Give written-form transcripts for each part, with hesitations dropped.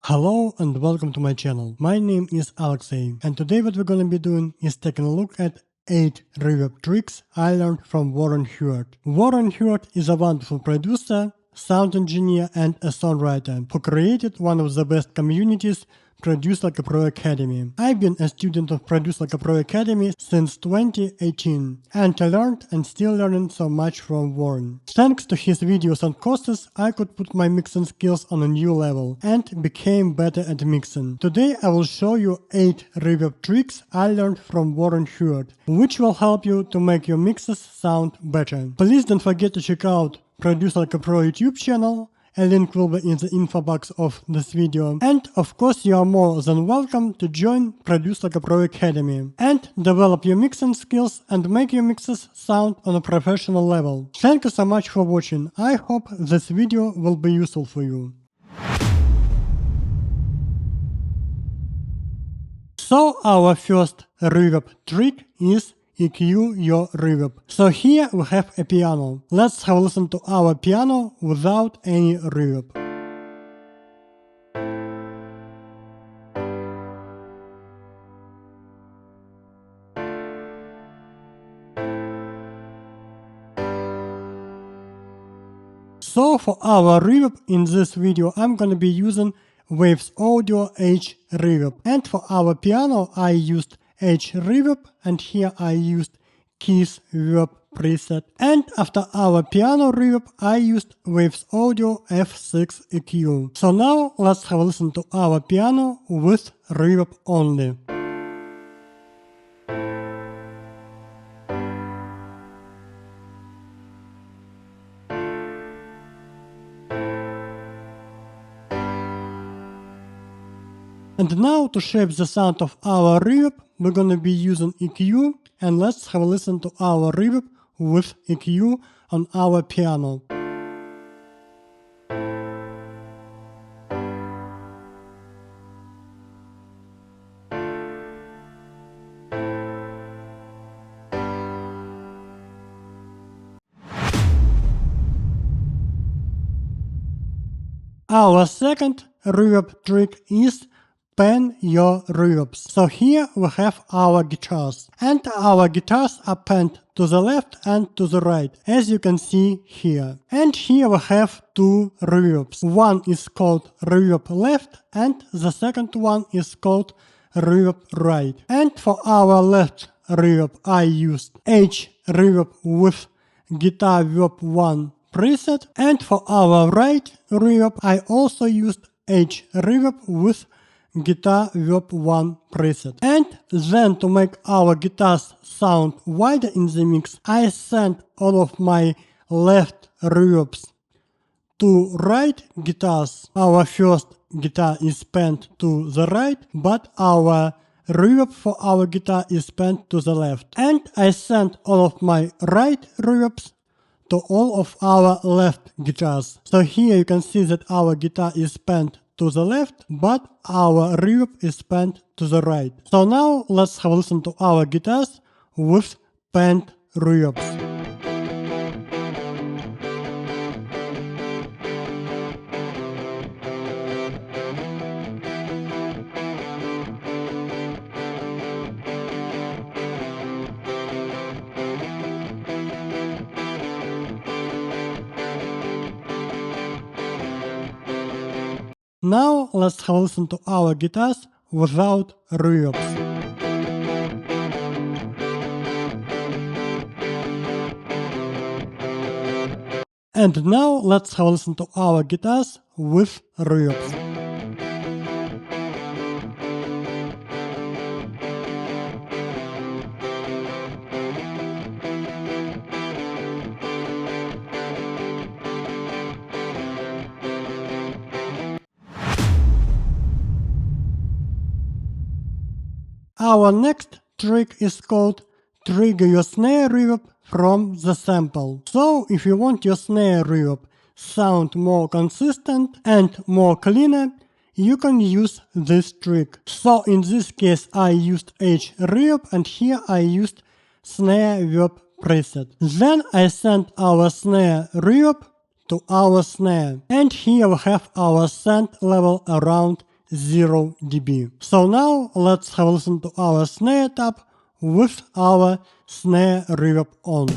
Hello and welcome to my channel. My name is Alexey, and today what we're gonna be doing is taking a look at 8 reverb tricks I learned from Warren Huart. Warren Huart is a wonderful producer, sound engineer and a songwriter who created one of the best communities, Produce Like a Pro Academy. I've been a student of Produce Like a Pro Academy since 2018, and I learned and still learning so much from Warren. Thanks to his videos and courses, I could put my mixing skills on a new level and became better at mixing. Today I will show you 8 reverb tricks I learned from Warren Huart, which will help you to make your mixes sound better. Please don't forget to check out Produce Like a Pro YouTube channel. A link will be in the info box of this video. And of course you are more than welcome to join Produce Like a Pro Academy and develop your mixing skills and make your mixes sound on a professional level. Thank you so much for watching. I hope this video will be useful for you. So our first reverb trick is EQ your reverb. So here we have a piano. Let's have a listen to our piano without any reverb. So for our reverb in this video I'm gonna be using Waves Audio H Reverb, and for our piano I used H Reverb, and here I used Keys Verb preset, and after our piano reverb I used Waves Audio F6 EQ. So now let's have a listen to our piano with reverb only. And now to shape the sound of our reverb, we're gonna be using EQ, and let's have a listen to our reverb with EQ on our piano. Our second reverb trick is pan your reverbs. So here we have our guitars, and our guitars are panned to the left and to the right, as you can see here. And here we have 2 reverbs. One is called reverb left and the second one is called reverb right. And for our left reverb I used H reverb with guitar verb 1 preset, and for our right reverb I also used H reverb with guitar verb 1 preset. And then to make our guitars sound wider in the mix, I sent all of my left reverbs to right guitars. Our first guitar is panned to the right, but our reverb for our guitar is panned to the left. And I sent all of my right reverbs to all of our left guitars. So here you can see that our guitar is panned to the left, but our reverb is panned to the right. So now let's have a listen to our guitars with panned reverbs. Now let's have a listen to our guitars without reverbs. And now let's have a listen to our guitars with reverbs. Our next trick is called trigger your snare reverb from the sample. So if you want your snare reverb sound more consistent and more cleaner, you can use this trick. So in this case I used H reverb, and here I used snare verb preset. Then I sent our snare reverb to our snare, and here we have our send level around 0 dB. So now let's have a listen to our snare tab with our snare reverb on.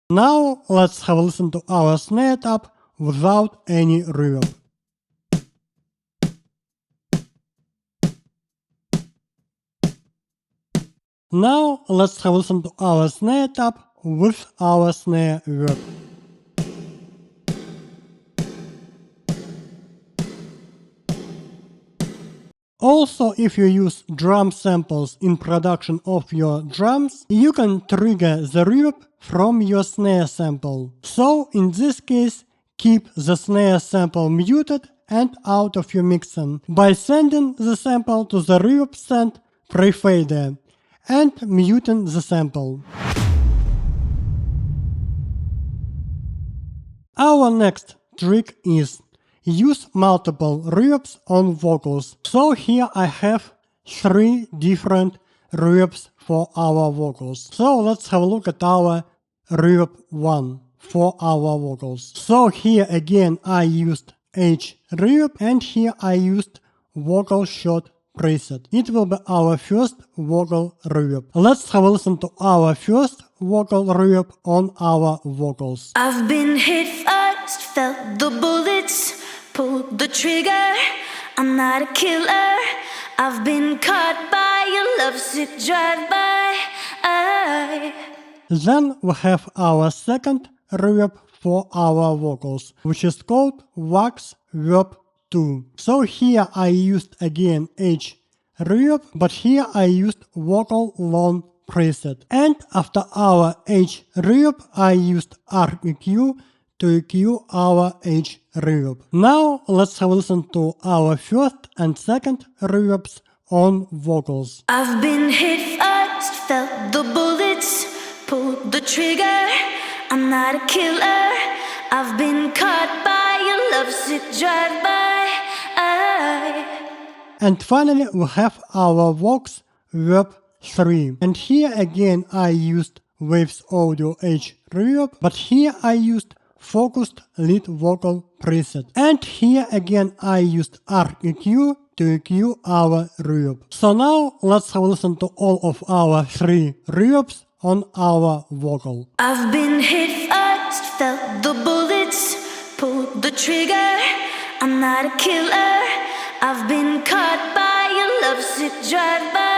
Now let's have a listen to our snare tab without any reverb. Now let's have a listen to our snare tab with our snare verb. Also, if you use drum samples in production of your drums, you can trigger the reverb from your snare sample. So in this case, keep the snare sample muted and out of your mixing by sending the sample to the reverb send pre-fader and muting the sample. Our next trick is use multiple reverbs on vocals. So here I have 3 different reverbs for our vocals. So let's have a look at our reverb 1 for our vocals. So here again I used H reverb and here I used vocal shot preset. It will be our first vocal reverb. Let's have a listen to our first vocal reverb on our vocals. I've been hit first, felt the bullets, pulled the trigger. I'm not a killer. I've been caught by your lovesick drive-by. Then we have our second reverb for our vocals, which is called Wax Verb 2. So here I used again H reverb, but here I used vocal long preset. And after our H reverb, I used REQ to EQ our H reverb. Now let's have a listen to our first and second reverbs on vocals. I've been hit first, felt the bullets, pulled the trigger. I'm not a killer. I've been caught by your lovesick drive-by. And finally we have our Vox Verb 3. And here again I used Waves Audio H reverb, but here I used focused lead vocal preset. And here again I used REQ to EQ our reverb. So now let's have a listen to all of our 3 reverbs on our vocal. I've been hit first, felt the bullets, pulled the trigger. I'm not a killer. I've been caught by your lovesick drive-by.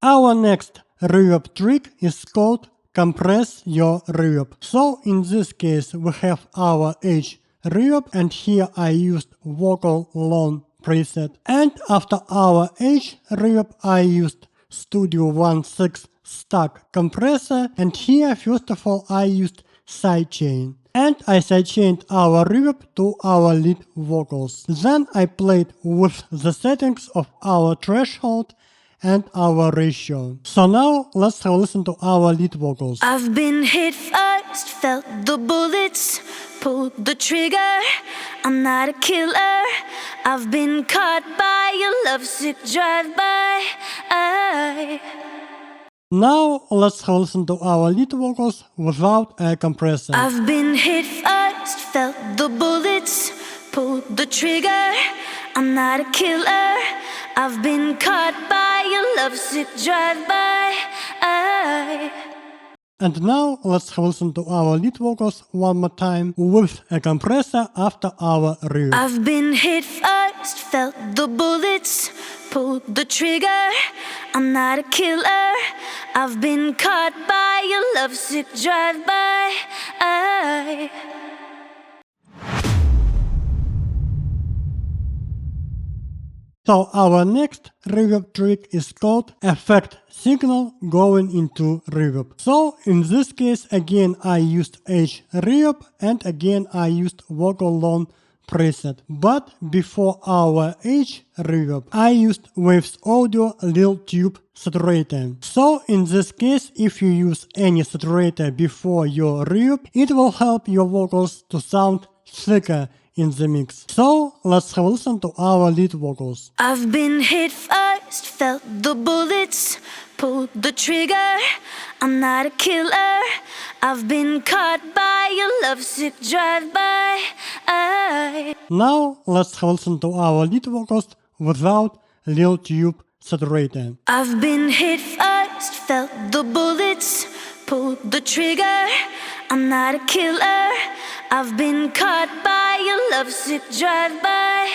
Our next reverb trick is called compress your reverb. So in this case we have our H reverb and here I used vocal long preset. And after our H reverb I used Studio 1.6 stack compressor, and here first of all I used sidechain. And I sidechained our reverb to our lead vocals. Then I played with the settings of our threshold and our ratio. So now let's have a listen to our lead vocals. I've been hit first, felt the bullets, pulled the trigger. I'm not a killer. I've been caught by your lovesick drive-by. Now let's have a listen to our lead vocals without a compressor. I've been hit first, felt the bullets, pulled the trigger. I'm not a killer. I've been caught by your lovesick drive-by. And now let's have a listen to our lead vocals one more time with a compressor after our reverb. I've been hit first, felt the bullets, pulled the trigger. I'm not a killer. I've been caught by your lovesick drive-by. So our next reverb trick is called effect signal going into reverb. So in this case again I used H reverb and again I used vocal long preset. But before our H reverb I used Waves Audio Lil Tube saturator. So in this case if you use any saturator before your reverb, it will help your vocals to sound thicker in the mix. So let's have a listen to our lead vocals. I've been hit first, first felt the bullets, pulled the trigger. I'm not a killer. I've been caught by your lovesick drive-by. Now let's listen to our lead vocals without Lil Tube saturated. I've been hit first, felt the bullets, pulled the trigger. I'm not a killer. I've been caught by your lovesick drive-by.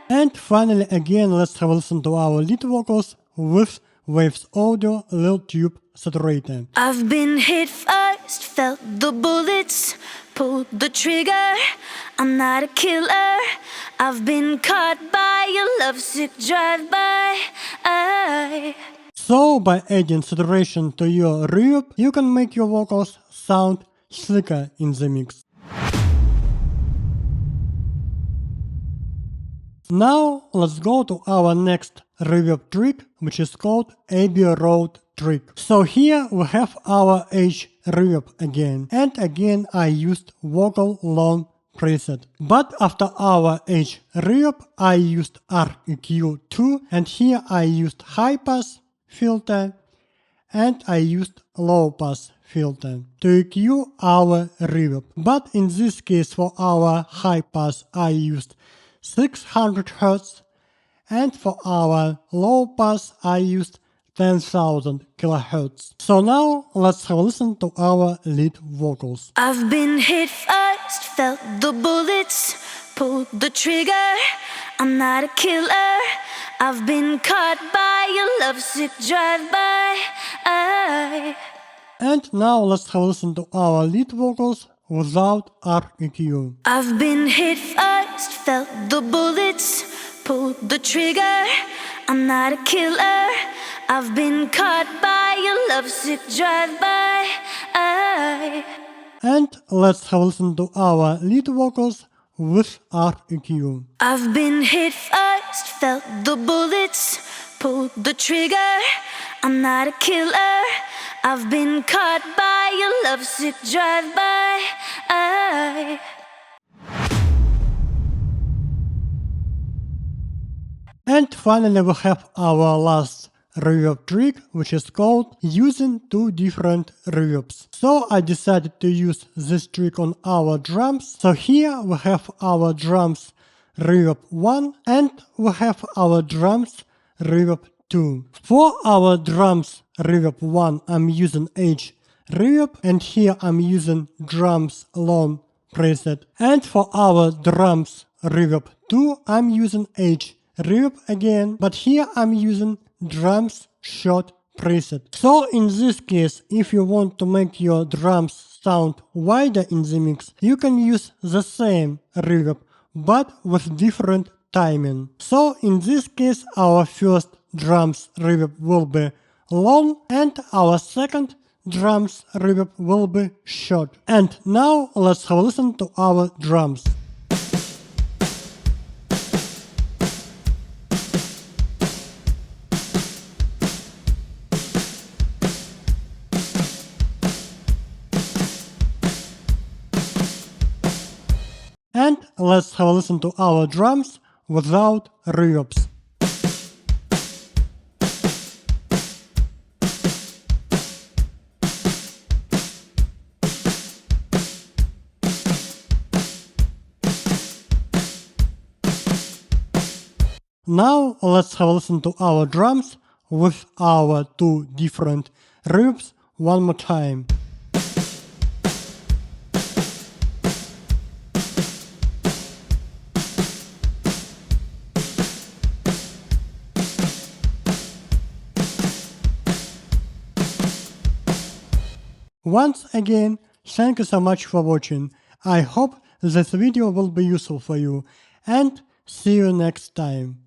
And finally again let's listen to our lead vocals with Waves Audio Lil Tube saturated. I've been hit first, felt the bullets, pulled the trigger. I'm not a killer. I've been caught by your lovesick drive-by. So by adding saturation to your reverb, you can make your vocals sound slicker in the mix. Now let's go to our next reverb trick, which is called ABBEY Road trick. So here we have our H reverb again, and again I used vocal long preset. But after our H reverb I used REQ2, and here I used high pass filter and I used low pass filter to EQ our reverb. But in this case for our high pass I used 600 Hz, and for our low pass I used 10,000 kHz. So now let's listen to our lead vocals. I've been hit first, felt the bullets, pulled the trigger. I'm not a killer. I've been caught by your lovesick drive-by. And now let's listen to our lead vocals without REQ. I've been hit first, felt the bullets, pulled the trigger. I'm not a killer. I've been caught by your lovesick drive-by. And let's listen to our lead vocals with REQ. I've been hit first, felt the bullets, pulled the trigger. I'm not a killer. I've been caught by your lovesick drive-by. And finally we have our last reverb trick, which is called using two different reverbs. So I decided to use this trick on our drums. So here we have our drums reverb 1 and we have our drums reverb 2. For our drums reverb 1 I'm using H reverb, and here I'm using drums long preset. And for our drums reverb 2 I'm using H reverb again, but here I'm using drums short preset. So in this case, if you want to make your drums sound wider in the mix, you can use the same reverb but with different timing. So in this case our first drums reverb will be long and our second drums reverb will be short. And now let's have a listen to our drums. And let's have a listen to our drums without reverbs. Now let's have a listen to our drums with our two different reverbs one more time. Once again, thank you so much for watching. I hope this video will be useful for you, and see you next time.